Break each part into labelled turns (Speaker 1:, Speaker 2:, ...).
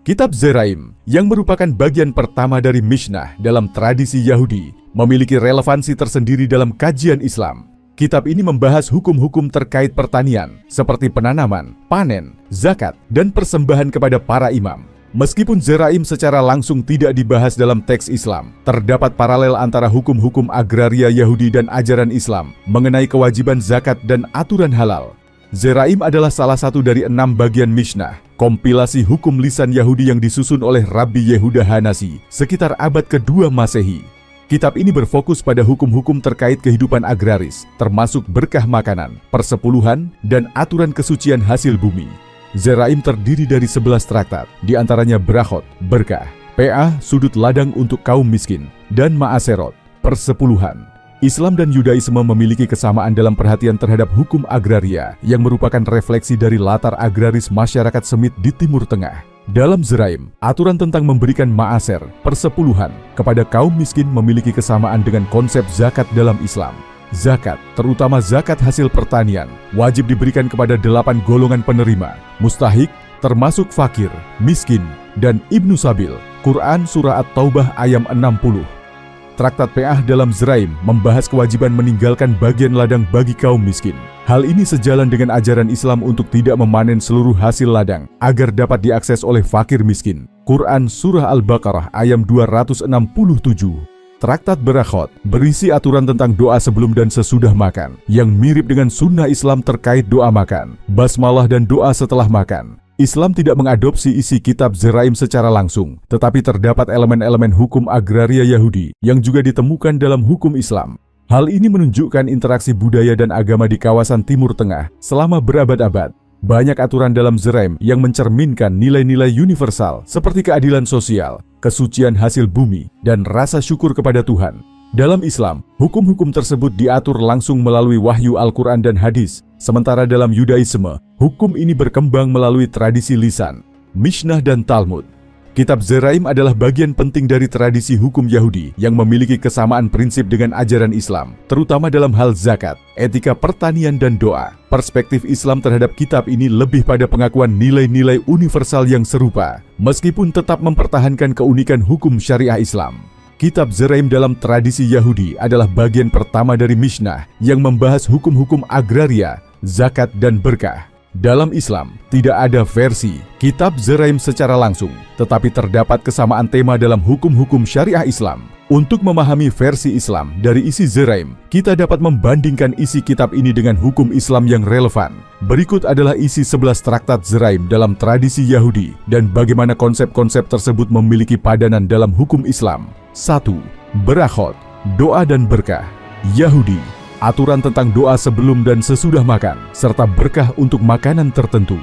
Speaker 1: Kitab Zeraim, yang merupakan bagian pertama dari Mishnah dalam tradisi Yahudi, memiliki relevansi tersendiri dalam kajian Islam. Kitab ini membahas hukum-hukum terkait pertanian, seperti penanaman, panen, zakat, dan persembahan kepada para imam. Meskipun Zeraim secara langsung tidak dibahas dalam teks Islam, terdapat paralel antara hukum-hukum agraria Yahudi dan ajaran Islam mengenai kewajiban zakat dan aturan halal. Zeraim adalah salah satu dari 6 bagian Mishnah, kompilasi hukum lisan Yahudi yang disusun oleh Rabbi Yehuda Hanasi sekitar abad ke-2 Masehi. Kitab ini berfokus pada hukum-hukum terkait kehidupan agraris, termasuk berkah makanan, persepuluhan, dan aturan kesucian hasil bumi. Zeraim terdiri dari 11 traktat, diantaranya Brachot, berkah, Pe'ah, sudut ladang untuk kaum miskin, dan Ma'aserot, persepuluhan. Islam dan Yudaisme memiliki kesamaan dalam perhatian terhadap hukum agraria yang merupakan refleksi dari latar agraris masyarakat Semit di Timur Tengah. Dalam Zeraim, aturan tentang memberikan ma'aser, persepuluhan, kepada kaum miskin memiliki kesamaan dengan konsep zakat dalam Islam. Zakat, terutama zakat hasil pertanian, wajib diberikan kepada 8 golongan penerima, mustahik, termasuk fakir, miskin, dan ibnu sabil. Quran Surah At-Taubah ayat 60. Traktat Pe'ah dalam Zeraim membahas kewajiban meninggalkan bagian ladang bagi kaum miskin. Hal ini sejalan dengan ajaran Islam untuk tidak memanen seluruh hasil ladang agar dapat diakses oleh fakir miskin. Quran Surah Al-Baqarah ayat 267. Traktat Brachot berisi aturan tentang doa sebelum dan sesudah makan, yang mirip dengan sunnah Islam terkait doa makan, basmalah dan doa setelah makan. Islam tidak mengadopsi isi kitab Zeraim secara langsung, tetapi terdapat elemen-elemen hukum agraria Yahudi yang juga ditemukan dalam hukum Islam. Hal ini menunjukkan interaksi budaya dan agama di kawasan Timur Tengah selama berabad-abad. Banyak aturan dalam Zeraim yang mencerminkan nilai-nilai universal seperti keadilan sosial, kesucian hasil bumi, dan rasa syukur kepada Tuhan. Dalam Islam, hukum-hukum tersebut diatur langsung melalui wahyu Al-Quran dan hadis, sementara dalam Yudaisme, hukum ini berkembang melalui tradisi lisan, Mishnah dan Talmud. Kitab Zeraim adalah bagian penting dari tradisi hukum Yahudi yang memiliki kesamaan prinsip dengan ajaran Islam, terutama dalam hal zakat, etika pertanian, dan doa. Perspektif Islam terhadap kitab ini lebih pada pengakuan nilai-nilai universal yang serupa, meskipun tetap mempertahankan keunikan hukum syariah Islam. Kitab Zeraim dalam tradisi Yahudi adalah bagian pertama dari Mishnah yang membahas hukum-hukum agraria, zakat, dan berkah. Dalam Islam, tidak ada versi Kitab Zeraim secara langsung, tetapi terdapat kesamaan tema dalam hukum-hukum syariah Islam. Untuk memahami versi Islam dari isi Zeraim, kita dapat membandingkan isi kitab ini dengan hukum Islam yang relevan. Berikut adalah isi 11 traktat Zeraim dalam tradisi Yahudi dan bagaimana konsep-konsep tersebut memiliki padanan dalam hukum Islam. 1. Brachot, doa dan berkah. Yahudi, aturan tentang doa sebelum dan sesudah makan, serta berkah untuk makanan tertentu.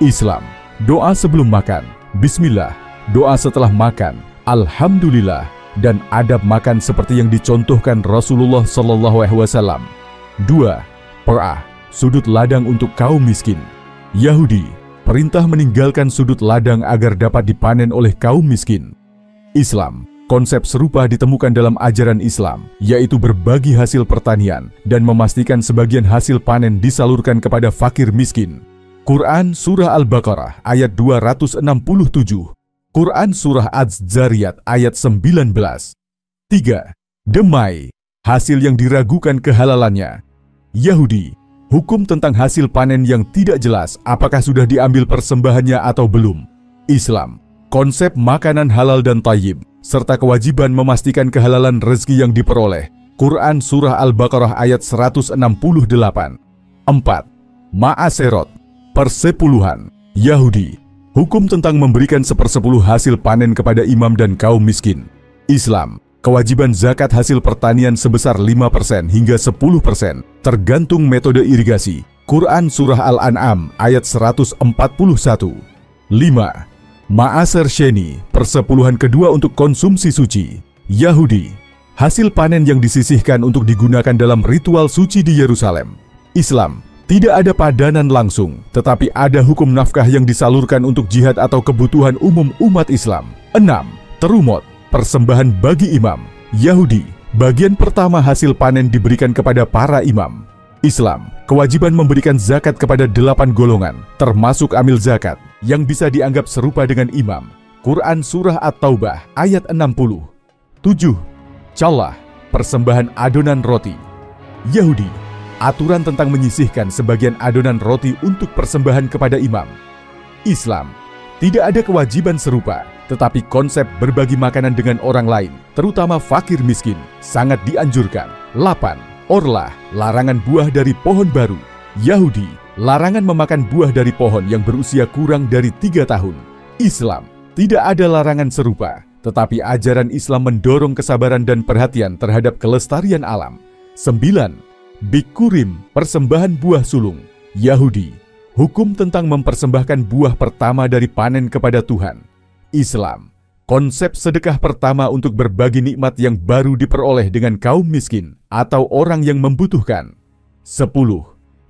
Speaker 1: Islam, doa sebelum makan, Bismillah, doa setelah makan, Alhamdulillah, dan adab makan seperti yang dicontohkan Rasulullah SAW. 2. Pe'ah, sudut ladang untuk kaum miskin. Yahudi, perintah meninggalkan sudut ladang agar dapat dipanen oleh kaum miskin. Islam, konsep serupa ditemukan dalam ajaran Islam, yaitu berbagi hasil pertanian dan memastikan sebagian hasil panen disalurkan kepada fakir miskin. Quran Surah Al-Baqarah ayat 267. Quran Surah Az-Zariyat ayat 19. 3. Demai, hasil yang diragukan kehalalannya. Yahudi, hukum tentang hasil panen yang tidak jelas apakah sudah diambil persembahannya atau belum. Islam, konsep makanan halal dan thayyib, serta kewajiban memastikan kehalalan rezeki yang diperoleh. Quran Surah Al-Baqarah ayat 168. 4. Ma'aserot, persepuluhan. Yahudi, hukum tentang memberikan 1/10 hasil panen kepada imam dan kaum miskin. Islam, kewajiban zakat hasil pertanian sebesar 5% hingga 10%, tergantung metode irigasi. Quran Surah Al-An'am ayat 141. 5. Ma'aser Sheni, persepuluhan kedua untuk konsumsi suci. Yahudi, hasil panen yang disisihkan untuk digunakan dalam ritual suci di Yerusalem. Islam, tidak ada padanan langsung, tetapi ada hukum nafkah yang disalurkan untuk jihad atau kebutuhan umum umat Islam. 6. Terumot, persembahan bagi imam. Yahudi, bagian pertama hasil panen diberikan kepada para imam. Islam, kewajiban memberikan zakat kepada 8 golongan, termasuk amil zakat. yang bisa dianggap serupa dengan imam. Quran Surah At-Taubah ayat 60. 7. Callah, persembahan adonan roti. Yahudi, aturan tentang menyisihkan sebagian adonan roti untuk persembahan kepada imam. Islam, tidak ada kewajiban serupa, tetapi konsep berbagi makanan dengan orang lain, terutama fakir miskin, sangat dianjurkan. 8. Orlah, larangan buah dari pohon baru. Yahudi, larangan memakan buah dari pohon yang berusia kurang dari 3 tahun. Islam, tidak ada larangan serupa, tetapi ajaran Islam mendorong kesabaran dan perhatian terhadap kelestarian alam. 9. Bikurim, persembahan buah sulung. Yahudi, hukum tentang mempersembahkan buah pertama dari panen kepada Tuhan. Islam, konsep sedekah pertama untuk berbagi nikmat yang baru diperoleh dengan kaum miskin atau orang yang membutuhkan. 10.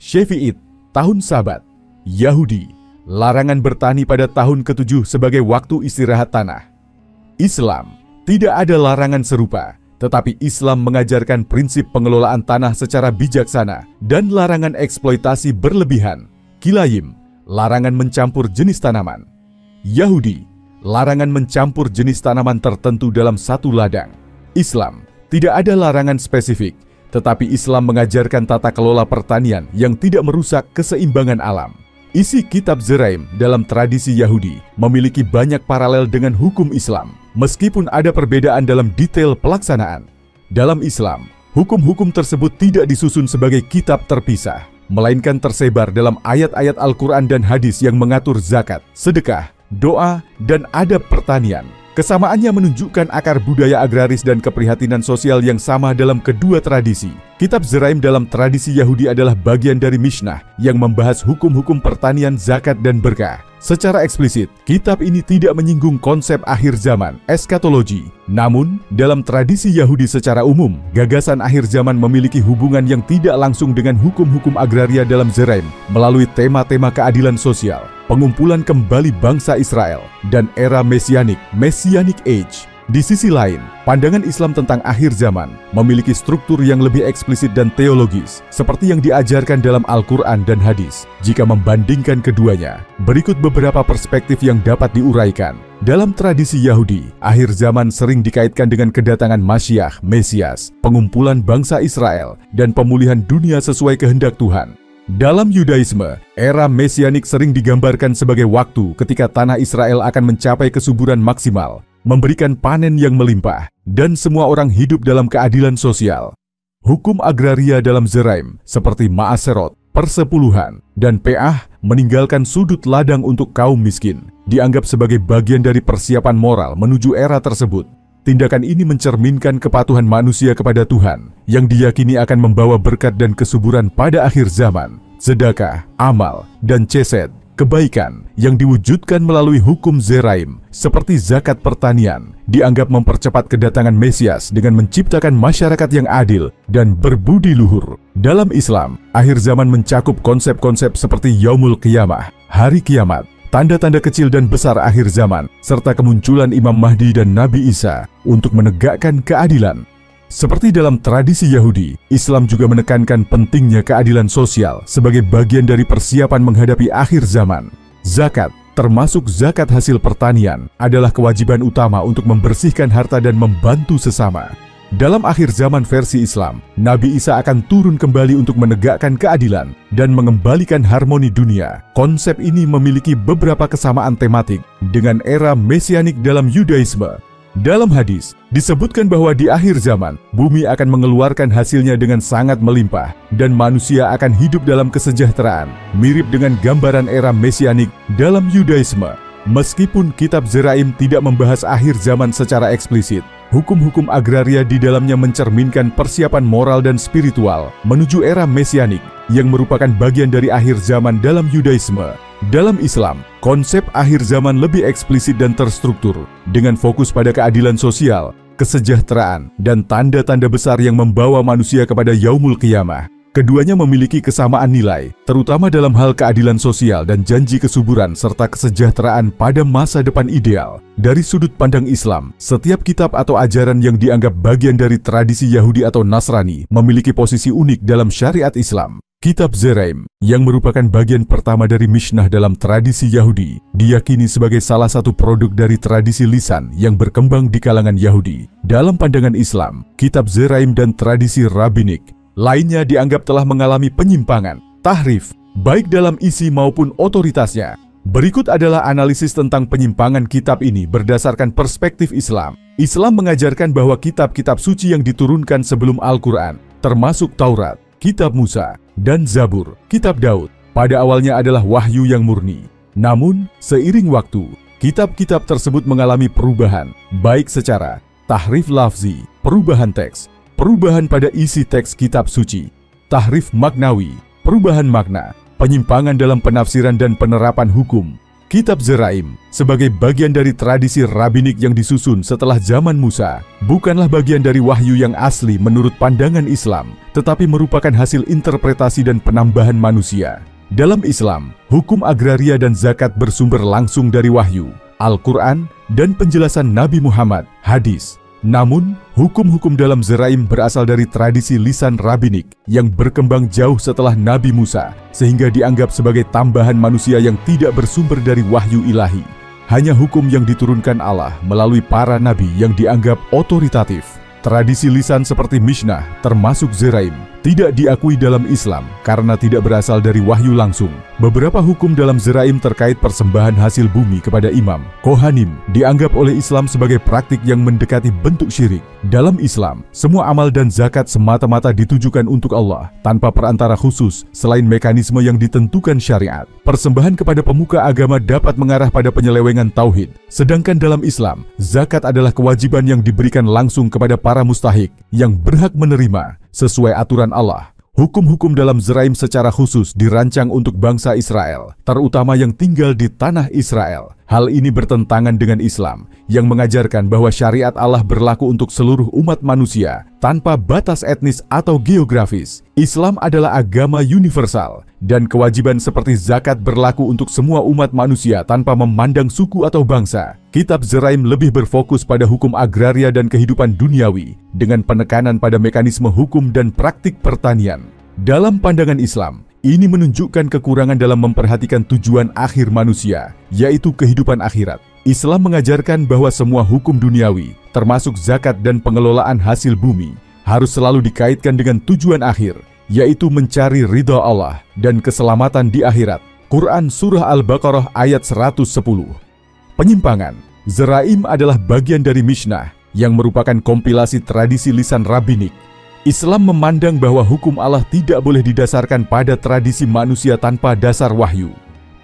Speaker 1: Syafi'it, tahun Sabat. Yahudi, larangan bertani pada tahun ke-7 sebagai waktu istirahat tanah. Islam, tidak ada larangan serupa, tetapi Islam mengajarkan prinsip pengelolaan tanah secara bijaksana dan larangan eksploitasi berlebihan. Kilayim, larangan mencampur jenis tanaman. Yahudi, larangan mencampur jenis tanaman tertentu dalam satu ladang. Islam, tidak ada larangan spesifik, tetapi Islam mengajarkan tata kelola pertanian yang tidak merusak keseimbangan alam. Isi kitab Zeraim dalam tradisi Yahudi memiliki banyak paralel dengan hukum Islam, meskipun ada perbedaan dalam detail pelaksanaan. Dalam Islam, hukum-hukum tersebut tidak disusun sebagai kitab terpisah, melainkan tersebar dalam ayat-ayat Al-Quran dan hadis yang mengatur zakat, sedekah, doa, dan adab pertanian. Kesamaannya menunjukkan akar budaya agraris dan keprihatinan sosial yang sama dalam kedua tradisi. Kitab Zeraim dalam tradisi Yahudi adalah bagian dari Mishnah yang membahas hukum-hukum pertanian, zakat, dan berkah. Secara eksplisit, kitab ini tidak menyinggung konsep akhir zaman, eskatologi. Namun, dalam tradisi Yahudi secara umum, gagasan akhir zaman memiliki hubungan yang tidak langsung dengan hukum-hukum agraria dalam Zeraim melalui tema-tema keadilan sosial, pengumpulan kembali bangsa Israel, dan era Messianic, Messianic Age. Di sisi lain, pandangan Islam tentang akhir zaman memiliki struktur yang lebih eksplisit dan teologis, seperti yang diajarkan dalam Al-Quran dan hadis. Jika membandingkan keduanya, berikut beberapa perspektif yang dapat diuraikan. Dalam tradisi Yahudi, akhir zaman sering dikaitkan dengan kedatangan Masyiah, Mesias, pengumpulan bangsa Israel, dan pemulihan dunia sesuai kehendak Tuhan. Dalam Yudaisme, era Mesianik sering digambarkan sebagai waktu ketika tanah Israel akan mencapai kesuburan maksimal, memberikan panen yang melimpah, dan semua orang hidup dalam keadilan sosial. Hukum agraria dalam Zeraim, seperti Ma'aserot, persepuluhan, dan Pe'ah, meninggalkan sudut ladang untuk kaum miskin, dianggap sebagai bagian dari persiapan moral menuju era tersebut. Tindakan ini mencerminkan kepatuhan manusia kepada Tuhan, yang diyakini akan membawa berkat dan kesuburan pada akhir zaman. Sedekah, amal, dan chesed, kebaikan yang diwujudkan melalui hukum Zeraim, seperti zakat pertanian, dianggap mempercepat kedatangan Mesias dengan menciptakan masyarakat yang adil dan berbudi luhur. Dalam Islam, akhir zaman mencakup konsep-konsep seperti Yaumul Qiyamah, hari kiamat, tanda-tanda kecil dan besar akhir zaman, serta kemunculan Imam Mahdi dan Nabi Isa untuk menegakkan keadilan. Seperti dalam tradisi Yahudi, Islam juga menekankan pentingnya keadilan sosial sebagai bagian dari persiapan menghadapi akhir zaman. Zakat, termasuk zakat hasil pertanian, adalah kewajiban utama untuk membersihkan harta dan membantu sesama. Dalam akhir zaman versi Islam, Nabi Isa akan turun kembali untuk menegakkan keadilan dan mengembalikan harmoni dunia. Konsep ini memiliki beberapa kesamaan tematik dengan era Mesianik dalam Yudaisme. Dalam hadis, disebutkan bahwa di akhir zaman, bumi akan mengeluarkan hasilnya dengan sangat melimpah, dan manusia akan hidup dalam kesejahteraan, mirip dengan gambaran era Mesianik dalam Yudaisme. Meskipun kitab Zeraim tidak membahas akhir zaman secara eksplisit, hukum-hukum agraria di dalamnya mencerminkan persiapan moral dan spiritual menuju era Mesianik, yang merupakan bagian dari akhir zaman dalam Yudaisme. Dalam Islam, konsep akhir zaman lebih eksplisit dan terstruktur, dengan fokus pada keadilan sosial, kesejahteraan, dan tanda-tanda besar yang membawa manusia kepada Yaumul Qiyamah. Keduanya memiliki kesamaan nilai, terutama dalam hal keadilan sosial dan janji kesuburan serta kesejahteraan pada masa depan ideal. Dari sudut pandang Islam, setiap kitab atau ajaran yang dianggap bagian dari tradisi Yahudi atau Nasrani memiliki posisi unik dalam syariat Islam. Kitab Zeraim, yang merupakan bagian pertama dari Mishnah dalam tradisi Yahudi, diyakini sebagai salah satu produk dari tradisi lisan yang berkembang di kalangan Yahudi. Dalam pandangan Islam, Kitab Zeraim dan tradisi rabbinik lainnya dianggap telah mengalami penyimpangan, tahrif, baik dalam isi maupun otoritasnya. Berikut adalah analisis tentang penyimpangan kitab ini berdasarkan perspektif Islam. Islam mengajarkan bahwa kitab-kitab suci yang diturunkan sebelum Al-Quran, termasuk Taurat, Kitab Musa, dan Zabur, Kitab Daud, pada awalnya adalah wahyu yang murni. Namun, seiring waktu, kitab-kitab tersebut mengalami perubahan, baik secara tahrif lafzi, perubahan teks, perubahan pada isi teks kitab suci, tahrif maknawi, perubahan makna, penyimpangan dalam penafsiran dan penerapan hukum. Kitab Zeraim, sebagai bagian dari tradisi rabbinik yang disusun setelah zaman Musa, bukanlah bagian dari wahyu yang asli menurut pandangan Islam, tetapi merupakan hasil interpretasi dan penambahan manusia. Dalam Islam, hukum agraria dan zakat bersumber langsung dari wahyu, Al-Quran, dan penjelasan Nabi Muhammad, hadis. Namun, hukum-hukum dalam Zeraim berasal dari tradisi lisan rabbinik yang berkembang jauh setelah Nabi Musa, sehingga dianggap sebagai tambahan manusia yang tidak bersumber dari wahyu ilahi. Hanya hukum yang diturunkan Allah melalui para nabi yang dianggap otoritatif. Tradisi lisan seperti Mishnah, termasuk Zeraim, tidak diakui dalam Islam karena tidak berasal dari wahyu langsung. Beberapa hukum dalam Zeraim terkait persembahan hasil bumi kepada imam, kohanim, dianggap oleh Islam sebagai praktik yang mendekati bentuk syirik. Dalam Islam, semua amal dan zakat semata-mata ditujukan untuk Allah, tanpa perantara khusus selain mekanisme yang ditentukan syariat. Persembahan kepada pemuka agama dapat mengarah pada penyelewengan tauhid. Sedangkan dalam Islam, zakat adalah kewajiban yang diberikan langsung kepada para mustahik yang berhak menerima sesuai aturan Allah. Hukum-hukum dalam Zeraim secara khusus dirancang untuk bangsa Israel, terutama yang tinggal di tanah Israel. Hal ini bertentangan dengan Islam, yang mengajarkan bahwa syariat Allah berlaku untuk seluruh umat manusia, tanpa batas etnis atau geografis. Islam adalah agama universal, dan kewajiban seperti zakat berlaku untuk semua umat manusia tanpa memandang suku atau bangsa. Kitab Zeraim lebih berfokus pada hukum agraria dan kehidupan duniawi, dengan penekanan pada mekanisme hukum dan praktik pertanian. Dalam pandangan Islam, ini menunjukkan kekurangan dalam memperhatikan tujuan akhir manusia, yaitu kehidupan akhirat. Islam mengajarkan bahwa semua hukum duniawi, termasuk zakat dan pengelolaan hasil bumi, harus selalu dikaitkan dengan tujuan akhir, yaitu mencari ridha Allah dan keselamatan di akhirat. Quran Surah Al-Baqarah ayat 110. Penyimpangan. Zeraim adalah bagian dari Mishnah, yang merupakan kompilasi tradisi lisan rabbinik. Islam memandang bahwa hukum Allah tidak boleh didasarkan pada tradisi manusia tanpa dasar wahyu.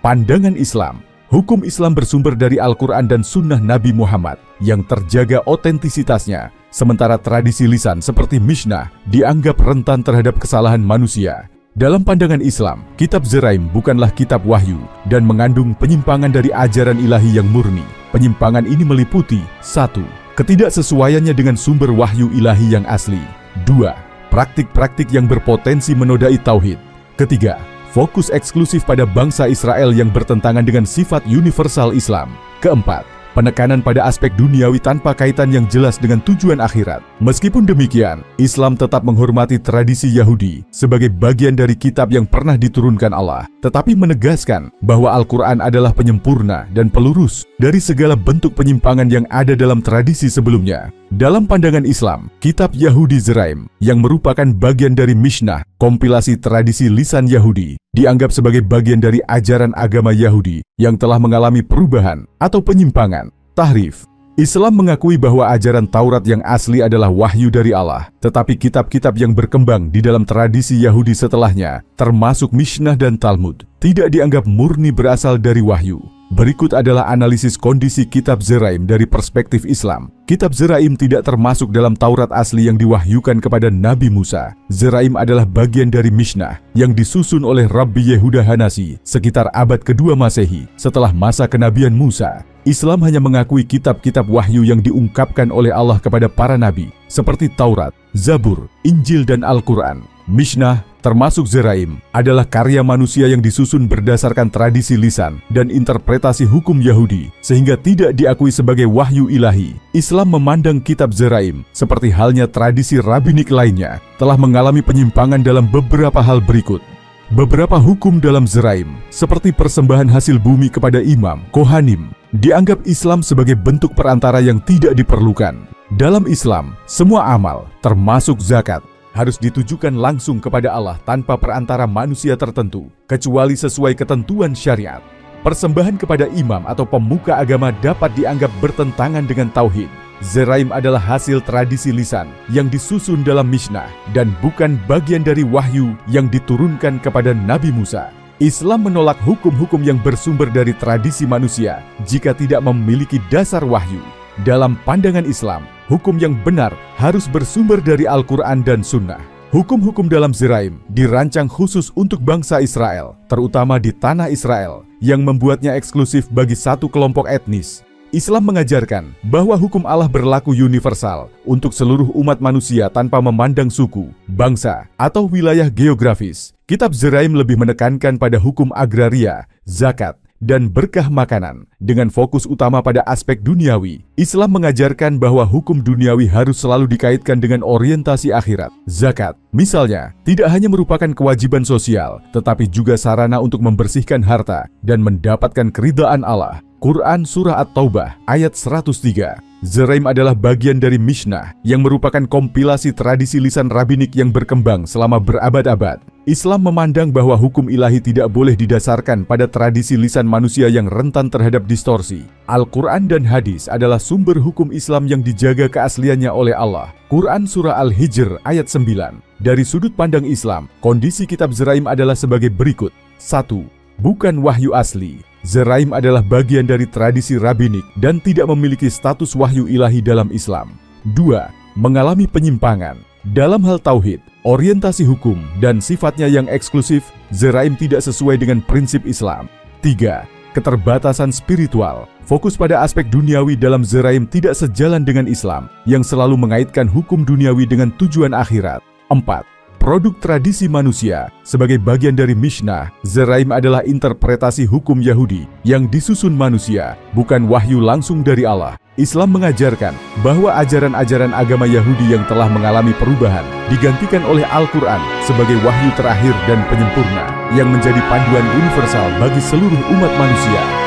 Speaker 1: Pandangan Islam, hukum Islam bersumber dari Al-Quran dan Sunnah Nabi Muhammad yang terjaga otentisitasnya, sementara tradisi lisan seperti Mishnah dianggap rentan terhadap kesalahan manusia. Dalam pandangan Islam, Kitab Zeraim bukanlah kitab wahyu dan mengandung penyimpangan dari ajaran ilahi yang murni. Penyimpangan ini meliputi 1. Ketidaksesuaiannya dengan sumber wahyu ilahi yang asli. 2. Praktik-praktik yang berpotensi menodai tauhid. Ketiga, fokus eksklusif pada bangsa Israel yang bertentangan dengan sifat universal Islam. Keempat, penekanan pada aspek duniawi tanpa kaitan yang jelas dengan tujuan akhirat. Meskipun demikian, Islam tetap menghormati tradisi Yahudi sebagai bagian dari kitab yang pernah diturunkan Allah, tetapi menegaskan bahwa Al-Quran adalah penyempurna dan pelurus dari segala bentuk penyimpangan yang ada dalam tradisi sebelumnya. Dalam pandangan Islam, kitab Yahudi Zeraim, yang merupakan bagian dari Mishnah, kompilasi tradisi lisan Yahudi, dianggap sebagai bagian dari ajaran agama Yahudi yang telah mengalami perubahan atau penyimpangan, tahrif. Islam mengakui bahwa ajaran Taurat yang asli adalah wahyu dari Allah, tetapi kitab-kitab yang berkembang di dalam tradisi Yahudi setelahnya, termasuk Mishnah dan Talmud, tidak dianggap murni berasal dari wahyu. Berikut adalah analisis kondisi Kitab Zeraim dari perspektif Islam. Kitab Zeraim tidak termasuk dalam Taurat asli yang diwahyukan kepada Nabi Musa. Zeraim adalah bagian dari Mishnah yang disusun oleh Rabbi Yehuda Hanasi sekitar abad kedua Masehi setelah masa kenabian Musa. Islam hanya mengakui kitab-kitab wahyu yang diungkapkan oleh Allah kepada para nabi, seperti Taurat, Zabur, Injil, dan Al-Quran. Mishnah, termasuk Zeraim, adalah karya manusia yang disusun berdasarkan tradisi lisan dan interpretasi hukum Yahudi, sehingga tidak diakui sebagai wahyu ilahi. Islam memandang kitab Zeraim, seperti halnya tradisi rabbinik lainnya, telah mengalami penyimpangan dalam beberapa hal berikut. Beberapa hukum dalam Zeraim, seperti persembahan hasil bumi kepada imam, kohanim, dianggap Islam sebagai bentuk perantara yang tidak diperlukan. Dalam Islam, semua amal, termasuk zakat, harus ditujukan langsung kepada Allah tanpa perantara manusia tertentu, kecuali sesuai ketentuan syariat. Persembahan kepada imam atau pemuka agama dapat dianggap bertentangan dengan tauhid. Zeraim adalah hasil tradisi lisan yang disusun dalam Mishnah dan bukan bagian dari wahyu yang diturunkan kepada Nabi Musa. Islam menolak hukum-hukum yang bersumber dari tradisi manusia jika tidak memiliki dasar wahyu. Dalam pandangan Islam, hukum yang benar harus bersumber dari Al-Quran dan Sunnah. Hukum-hukum dalam Zeraim dirancang khusus untuk bangsa Israel, terutama di tanah Israel, yang membuatnya eksklusif bagi satu kelompok etnis. Islam mengajarkan bahwa hukum Allah berlaku universal untuk seluruh umat manusia tanpa memandang suku, bangsa, atau wilayah geografis. Kitab Zeraim lebih menekankan pada hukum agraria, zakat, dan berkah makanan dengan fokus utama pada aspek duniawi. Islam mengajarkan bahwa hukum duniawi harus selalu dikaitkan dengan orientasi akhirat. Zakat, misalnya, tidak hanya merupakan kewajiban sosial, tetapi juga sarana untuk membersihkan harta dan mendapatkan keridhaan Allah. Quran Surah At-Taubah ayat 103. Zeraim adalah bagian dari Mishnah yang merupakan kompilasi tradisi lisan rabinik yang berkembang selama berabad-abad. Islam memandang bahwa hukum ilahi tidak boleh didasarkan pada tradisi lisan manusia yang rentan terhadap distorsi. Al-Quran dan hadis adalah sumber hukum Islam yang dijaga keasliannya oleh Allah. Quran Surah Al-Hijr ayat 9. Dari sudut pandang Islam, kondisi kitab Zeraim adalah sebagai berikut. 1. Bukan wahyu asli. Zeraim adalah bagian dari tradisi rabinik dan tidak memiliki status wahyu ilahi dalam Islam. 2. Mengalami penyimpangan. Dalam hal tauhid, orientasi hukum, dan sifatnya yang eksklusif, Zeraim tidak sesuai dengan prinsip Islam. 3. Keterbatasan spiritual. Fokus pada aspek duniawi dalam Zeraim tidak sejalan dengan Islam, yang selalu mengaitkan hukum duniawi dengan tujuan akhirat. 4. Produk tradisi manusia. Sebagai bagian dari Mishnah, Zeraim adalah interpretasi hukum Yahudi yang disusun manusia, bukan wahyu langsung dari Allah. Islam mengajarkan bahwa ajaran-ajaran agama Yahudi yang telah mengalami perubahan digantikan oleh Al-Quran sebagai wahyu terakhir dan penyempurna yang menjadi panduan universal bagi seluruh umat manusia.